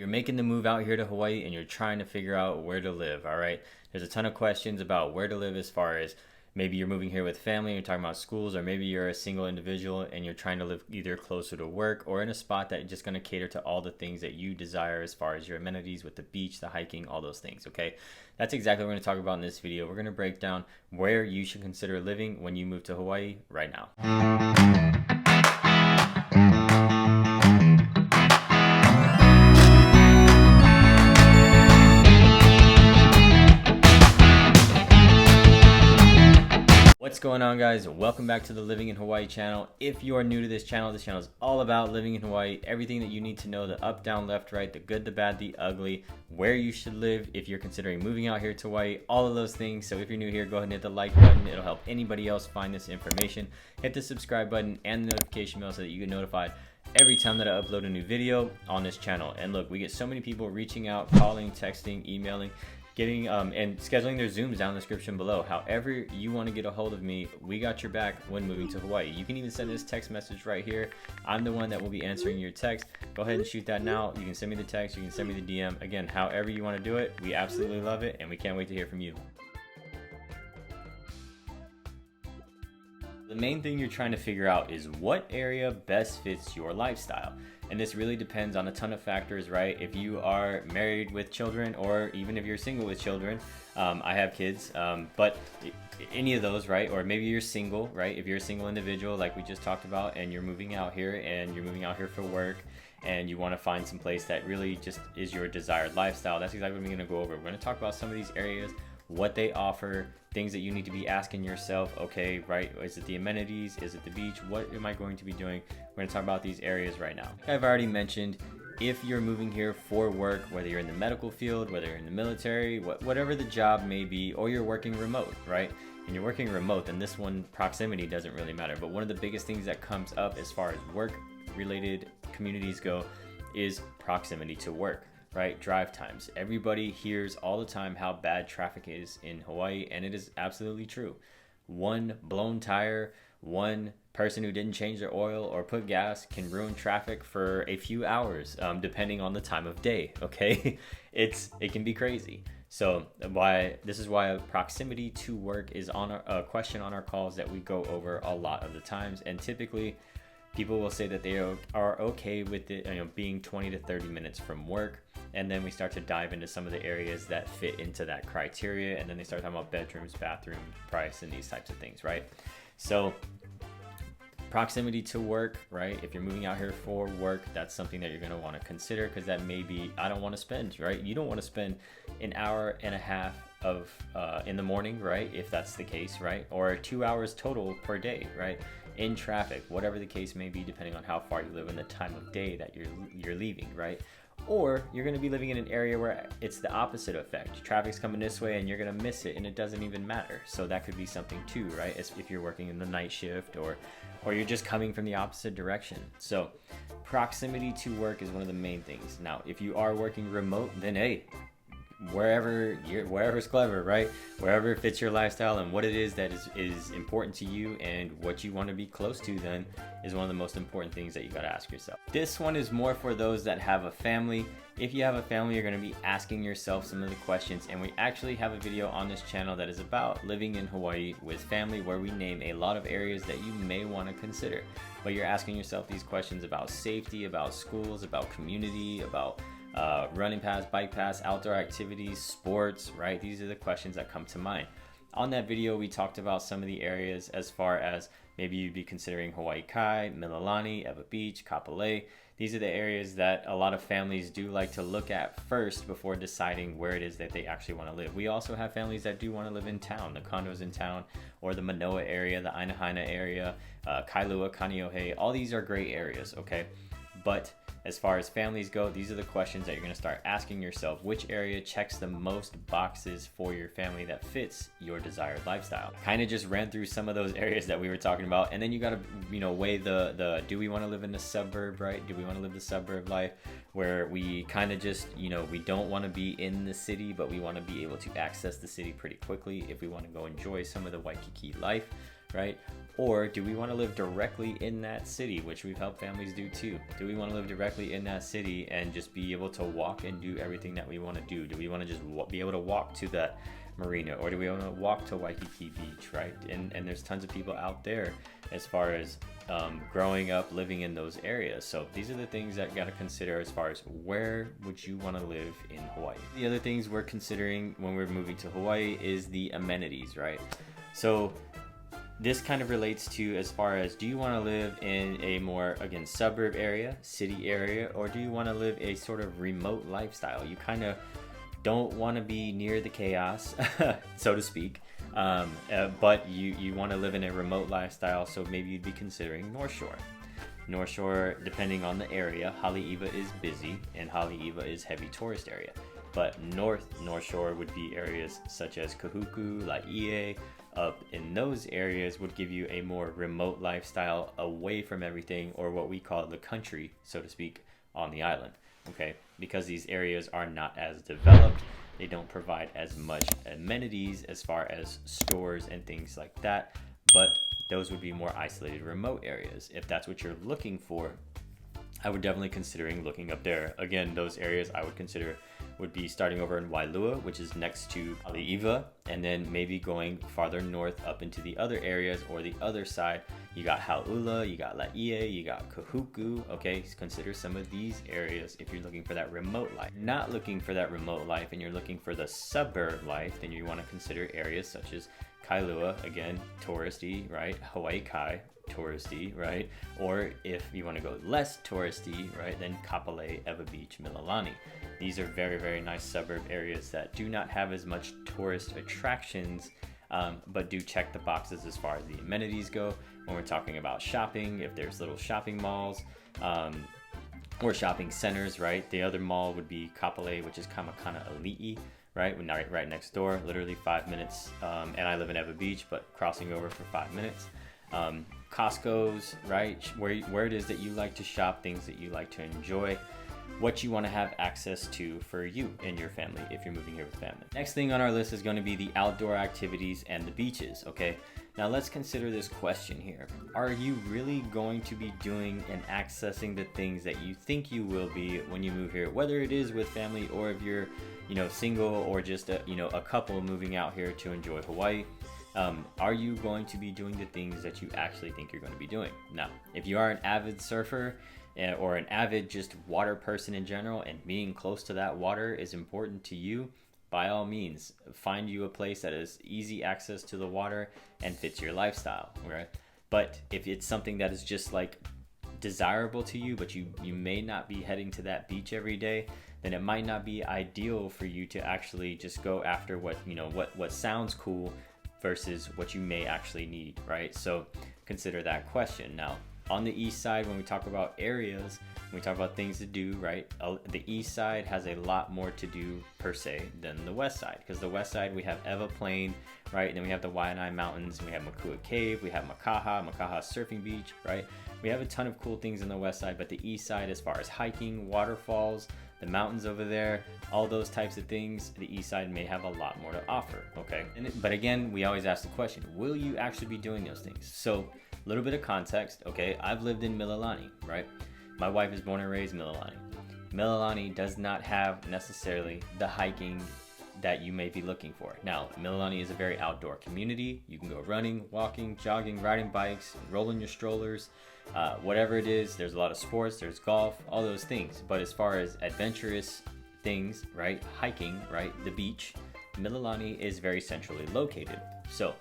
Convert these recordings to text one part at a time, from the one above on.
You're making the move out here to Hawaii and you're trying to figure out where to live, all right? There's a ton of questions about where to live as far as maybe you're moving here with family, you're talking about schools, or maybe you're a single individual and you're trying to live either closer to work or in a spot that is just going to cater to all the things that you desire as far as your amenities with the beach, the hiking, all those things, okay? That's exactly what we're going to talk about in this video. We're going to break down where you should consider living when you move to Hawaii right now. What's going on, guys? Welcome back to the Living in Hawaii channel. If you are new to this channel is all about living in Hawaii, everything that you need to know, the up, down, left, right, the good, the bad, the ugly, where you should live if you're considering moving out here to Hawaii, all of those things. So if you're new here, go ahead and hit the like button. It'll help anybody else find this information. Hit the subscribe button and the notification bell so that you get notified every time that I upload a new video on this channel. And look, we get so many people reaching out, calling, texting, emailing, getting and scheduling their Zooms down in the description below. However you want to get a hold of me, we got your back when moving to Hawaii. You can even send this text message right here. I'm the one that will be answering your text. Go ahead and shoot that now. You can send me the text, you can send me the DM. Again, however you want to do it, we absolutely love it and we can't wait to hear from you. The main thing you're trying to figure out is what area best fits your lifestyle. And this really depends on a ton of factors, right? If you are married with children, or even if you're single with children, I have kids, but any of those, right? Or maybe you're single, right? If you're a single individual, like we just talked about, and you're moving out here for work, and you want to find some place that really just is your desired lifestyle, that's exactly what we're going to go over. We're going to talk about some of these areas, what they offer, things that you need to be asking yourself, okay, right? Is it the amenities? Is it the beach? What am I going to be doing? We're going to talk about these areas right now. I've already mentioned, if you're moving here for work, whether you're in the medical field, whether you're in the military, whatever the job may be, or you're working remote, right? And you're working remote, then this one, proximity doesn't really matter. But one of the biggest things that comes up as far as work-related communities go is proximity to work. Right? Drive times. Everybody hears all the time how bad traffic is in Hawaii, and it is absolutely true. One blown tire, one person who didn't change their oil or put gas can ruin traffic for a few hours, depending on the time of day. Okay, it can be crazy. So this is why proximity to work is on a question on our calls that we go over a lot of the times, and typically people will say that they are okay with it, being 20 to 30 minutes from work. And then we start to dive into some of the areas that fit into that criteria. And then they start talking about bedrooms, bathroom, price, and these types of things, right? So proximity to work, right? If you're moving out here for work, that's something that you're going to want to consider, because that may be, I don't want to spend, right? You don't want to spend an hour and a half in the morning, right? If that's the case, right? Or 2 hours total per day, right? In traffic, whatever the case may be, depending on how far you live and the time of day that you're leaving, right? Or you're going to be living in an area where it's the opposite effect. Traffic's coming this way and you're going to miss it, and it doesn't even matter. So that could be something too, right? If you're working in the night shift, or you're just coming from the opposite direction. So proximity to work is one of the main things. Now, if you are working remote, then hey, wherever's clever, right? Wherever fits your lifestyle and what it is that is important to you and what you want to be close to, then is one of the most important things that you got to ask yourself. This one is more for those that have a family. If you have a family, you're going to be asking yourself some of the questions, and we actually have a video on this channel that is about living in Hawaii with family, where we name a lot of areas that you may want to consider. But you're asking yourself these questions about safety, about schools, about community, about running paths, bike paths, outdoor activities, sports, right? These are the questions that come to mind. On that video, we talked about some of the areas as far as maybe you'd be considering Hawaii Kai, Mililani, Ewa Beach, Kapolei. These are the areas that a lot of families do like to look at first before deciding where it is that they actually want to live. We also have families that do want to live in town, the condos in town, or the Manoa area, the Ainahaina area, Kailua, Kaneohe. All these are great areas, okay? But as far as families go, these are the questions that you're going to start asking yourself. Which area checks the most boxes for your family that fits your desired lifestyle? Kind of just ran through some of those areas that we were talking about, and then you got to weigh the do we want to live in the suburb, right? Do we want to live the suburb life where we kind of just we don't want to be in the city, but we want to be able to access the city pretty quickly if we want to go enjoy some of the Waikiki life, right? Or do we want to live directly in that city, which we've helped families do too? Do we want to live directly in that city and just be able to walk and do everything that we want to do? Do we want to just be able to walk to the marina, or do we want to walk to Waikiki Beach, right? And there's tons of people out there as far as growing up living in those areas. So these are the things that you got to consider as far as where would you want to live in Hawaii. The other things we're considering when we're moving to Hawaii is the amenities, right? So this kind of relates to as far as, do you want to live in a more, again, suburb area, city area, or do you want to live a sort of remote lifestyle? You kind of don't want to be near the chaos, so to speak, but you want to live in a remote lifestyle, so maybe you'd be considering North Shore. North Shore, depending on the area, Haleiwa is busy and Haleiwa is heavy tourist area. But North Shore would be areas such as Kahuku, Laie. Up in those areas would give you a more remote lifestyle away from everything, or what we call the country, so to speak, on the island. Okay, because these areas are not as developed, they don't provide as much amenities as far as stores and things like that, but those would be more isolated remote areas. If that's what you're looking for, I would definitely considering looking up there. Again, those areas I would consider would be starting over in Wailua, which is next to Haleiwa, and then maybe going farther north up into the other areas, or the other side. You got Hauula, you got Laie, you got Kahuku. Okay, consider some of these areas if you're looking for that remote life. Not looking for that remote life and you're looking for the suburb life, then you want to consider areas such as Kailua, again, touristy, right? Hawaii Kai, touristy, right? Or if you want to go less touristy, right, then Kapolei, Ewa Beach, Mililani. These are very, very nice suburb areas that do not have as much tourist attractions, but do check the boxes as far as the amenities go. When we're talking about shopping, if there's little shopping malls, or shopping centers, right? The other mall would be Kapolei, which is Kamakana Ali'i, right? Right next door, literally 5 minutes. And I live in Ewa Beach, but crossing over for 5 minutes. Costco's, right? Where it is that you like to shop, things that you like to enjoy, what you want to have access to for you and your family if you're moving here with family. Next thing on our list is going to be the outdoor activities and the beaches, okay? Now let's consider this question here. Are you really going to be doing and accessing the things that you think you will be when you move here, whether it is with family or if you're, single or just a couple moving out here to enjoy Hawaii? Are you going to be doing the things that you actually think you're going to be doing? Now, if you are an avid surfer or an avid just water person in general, and being close to that water is important to you, by all means, find you a place that has easy access to the water and fits your lifestyle, right? But if it's something that is just like desirable to you, but you may not be heading to that beach every day, then it might not be ideal for you to actually just go after what sounds cool versus what you may actually need, right? So consider that question. Now, on the east side, when we talk about areas, when we talk about things to do, right, the east side has a lot more to do per se than the west side, because the west side we have Ewa Plain, right, and then we have the Waianae Mountains, and we have Makua Cave, we have Makaha Surfing Beach, right? We have a ton of cool things on the west side, but the east side, as far as hiking, waterfalls, the mountains over there, all those types of things, the east side may have a lot more to offer, okay? But again, we always ask the question, will you actually be doing those things? So a little bit of context, okay? I've lived in Mililani, right? My wife is born and raised Mililani. Mililani does not have necessarily the hiking that you may be looking for. Now, Mililani is a very outdoor community. You can go running, walking, jogging, riding bikes, rolling your strollers, whatever it is. There's a lot of sports, there's golf, all those things. But as far as adventurous things, right, hiking, right, the beach, Mililani is very centrally located. So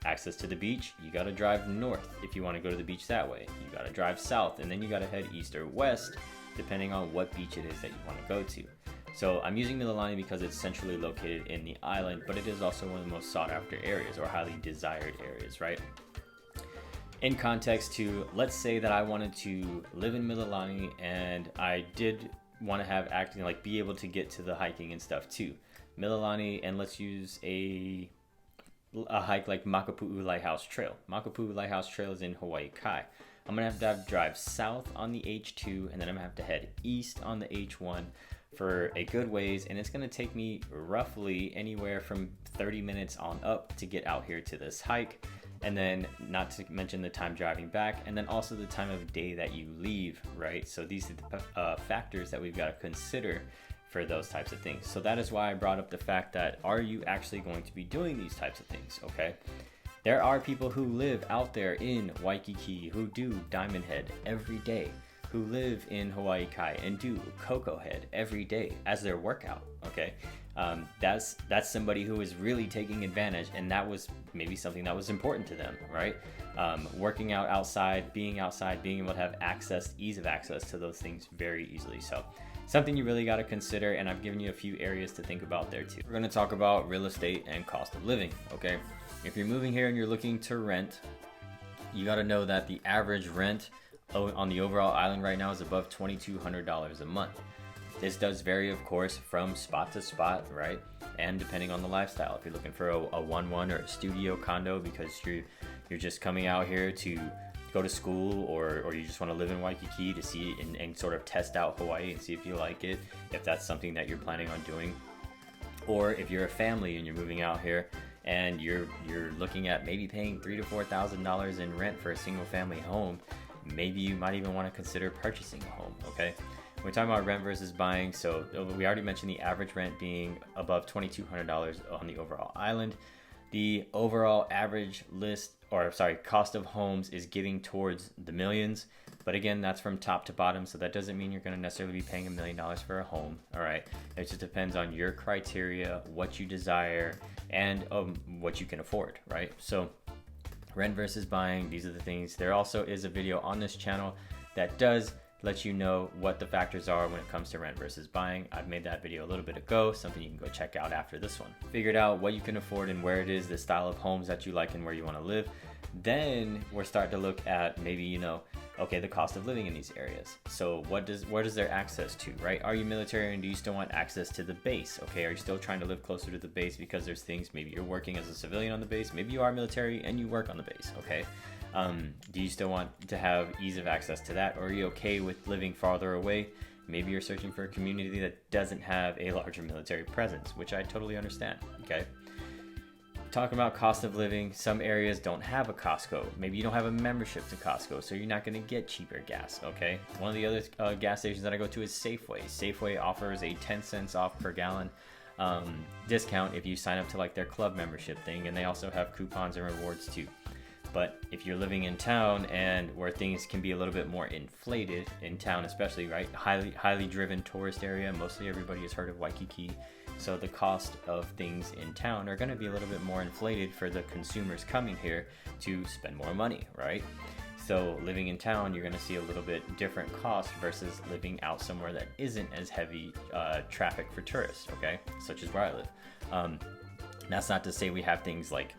access to the beach, you got to drive north if you want to go to the beach that way. You got to drive south, and then you got to head east or west depending on what beach it is that you want to go to. So I'm using Mililani because it's centrally located in the island, but it is also one of the most sought after areas, or highly desired areas, right? In context to, let's say that I wanted to live in Mililani and I did want to have acting, like be able to get to the hiking and stuff too. Mililani, and let's use a hike like Makapu'u Lighthouse Trail. Makapu'u Lighthouse Trail is in Hawaii Kai. I'm going to have to drive south on the H2, and then I'm going to have to head east on the H1 for a good ways, and it's going to take me roughly anywhere from 30 minutes on up to get out here to this hike. And then not to mention the time driving back, and then also the time of day that you leave, right? So these are the factors that we've got to consider for those types of things. So that is why I brought up the fact that, are you actually going to be doing these types of things, okay? There are people who live out there in Waikiki who do Diamond Head every day, who live in Hawaii Kai and do Cocoa Head every day as their workout, okay? That's somebody who is really taking advantage, and that was maybe something that was important to them, right? Working out outside, being able to have access, ease of access to those things very easily. So something you really got to consider, and I've given you a few areas to think about there too. We're going to talk about real estate and cost of living, okay? If you're moving here and you're looking to rent, you got to know that the average rent on the overall island right now is above $2,200 a month. This does vary, of course, from spot to spot, right? And depending on the lifestyle. If you're looking for a 1-1 or a studio condo because you're just coming out here to go to school, or you just want to live in Waikiki to see and sort of test out Hawaii and see if you like it, if that's something that you're planning on doing. Or if you're a family and you're moving out here and you're looking at maybe paying $3,000 to $4,000 in rent for a single family home, maybe you might even want to consider purchasing a home, okay? We're talking about rent versus buying, so we already mentioned the average rent being above $2,200 on the overall island. The overall average cost of homes is getting towards the millions, but again, that's from top to bottom, so that doesn't mean you're going to necessarily be paying $1 million for a home, all right? It just depends on your criteria, what you desire, and what you can afford, right? So rent versus buying, these are the things. There also is a video on this channel that does let you know what the factors are when it comes to rent versus buying. I've made that video a little bit ago, something you can go check out after this one. Figured out what you can afford and where it is, the style of homes that you like and where you want to live. Then we're starting to look at maybe, okay, the cost of living in these areas. So what is there access to, right? Are you military and do you still want access to the base? Okay, are you still trying to live closer to the base because there's things, maybe you're working as a civilian on the base, maybe you are military and you work on the base, okay? Do you still want to have ease of access to that, or are you okay with living farther away? Maybe you're searching for a community that doesn't have a larger military presence, which I totally understand, okay? Talking about cost of living, some areas don't have a Costco. Maybe you don't have a membership to Costco, so you're not going to get cheaper gas, okay? One of the other gas stations that I go to is Safeway. Safeway offers a 10 cents off per gallon discount if you sign up to like their club membership thing, and they also have coupons and rewards too. But if you're living in town and where things can be a little bit more inflated in town, especially, right? Highly driven tourist area. Mostly everybody has heard of Waikiki. So the cost of things in town are going to be a little bit more inflated for the consumers coming here to spend more money, right? So living in town, you're going to see a little bit different cost versus living out somewhere that isn't as heavy traffic for tourists, okay? Such as where I live. That's not to say we have things like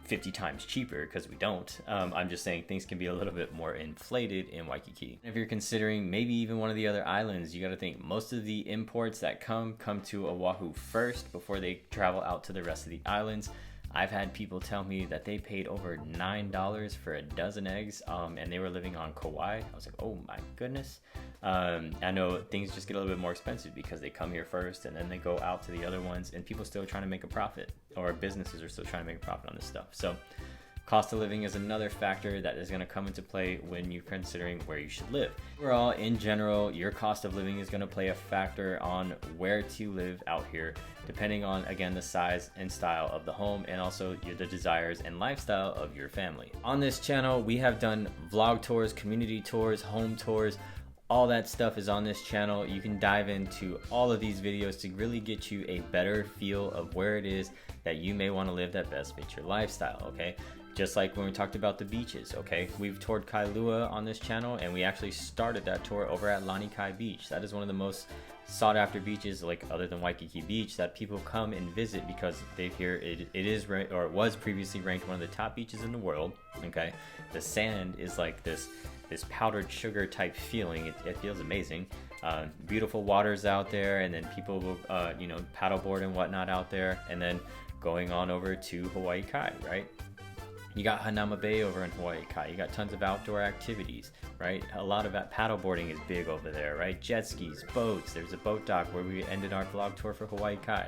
50 times cheaper, because we don't. I'm just saying things can be a little bit more inflated in Waikiki. If you're considering maybe even one of the other islands, you got to think most of the imports that come to Oahu first before they travel out to the rest of the islands. I've had people tell me that they paid over $9 for a dozen eggs, and they were living on Kauai. I was like, oh my goodness. I know things just get a little bit more expensive because they come here first and then they go out to the other ones, and people still trying to make a profit, or businesses are still trying to make a profit on this stuff. So cost of living is another factor that is going to come into play when you're considering where you should live. Overall, in general, your cost of living is going to play a factor on where to live out here, depending on, again, the size and style of the home, and also the desires and lifestyle of your family. On this channel, we have done vlog tours, community tours, home tours. All that stuff is on this channel. You can dive into all of these videos to really get you a better feel of where it is that you may want to live that best fits your lifestyle, okay? Just like when we talked about the beaches, okay? We've toured Kailua on this channel, and we actually started that tour over at Lanikai Beach. That is one of the most sought after beaches, like other than Waikiki Beach, that people come and visit because they hear it is, or it was previously ranked one of the top beaches in the world, okay? The sand is like this powdered sugar type feeling. It feels amazing. Beautiful waters out there, and then people will paddleboard and whatnot out there, and then going on over to Hawaii Kai, right? You got Hanauma Bay over in Hawaii Kai. You got tons of outdoor activities, right? A lot of that paddleboarding is big over there, right? Jet skis, boats. There's a boat dock where we ended our vlog tour for Hawaii Kai.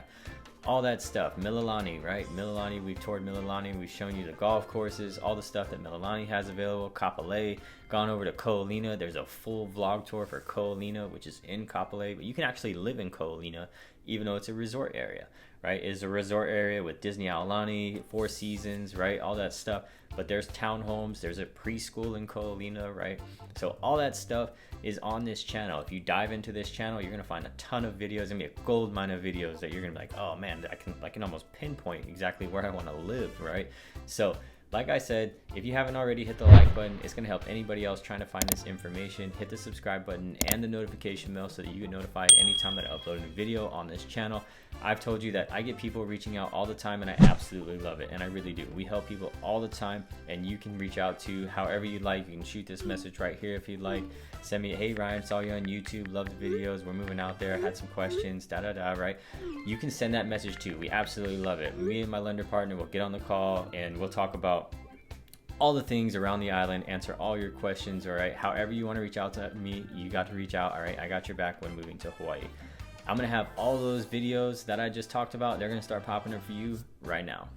all that stuff. Mililani, right? Mililani, we've toured Mililani, we've shown you the golf courses, all the stuff that Mililani has available. Kapolei, gone over to Ko'olina. There's a full vlog tour for Ko'olina, which is in Kapolei, but you can actually live in Ko'olina even though it's a resort area, right? It's a resort area with Disney Aulani, Four Seasons, right? All that stuff. But there's townhomes, there's a preschool in Ko'olina, right? So all that stuff is on this channel. If you dive into this channel, you're gonna find a ton of videos. It's gonna be a gold mine of videos that you're gonna be like, oh man, I can almost pinpoint exactly where I want to live, right? So like I said, if you haven't already, hit the like button. It's going to help anybody else trying to find this information. Hit the subscribe button and the notification bell so that you get notified anytime that I upload a video on this channel. I've told you that I get people reaching out all the time, and I absolutely love it, and I really do. We help people all the time, and you can reach out to however you like. You can shoot this message right here if you'd like. Send me, hey Ryan, saw you on YouTube, love the videos, we're moving out there, had some questions, right? You can send that message too. We absolutely love it. Me and my lender partner will get on the call and we'll talk about all the things around the island, answer all your questions, all right? However you want to reach out to me, you got to reach out, all right? I got your back when moving to Hawaii. I'm going to have all those videos that I just talked about. They're going to start popping up for you right now.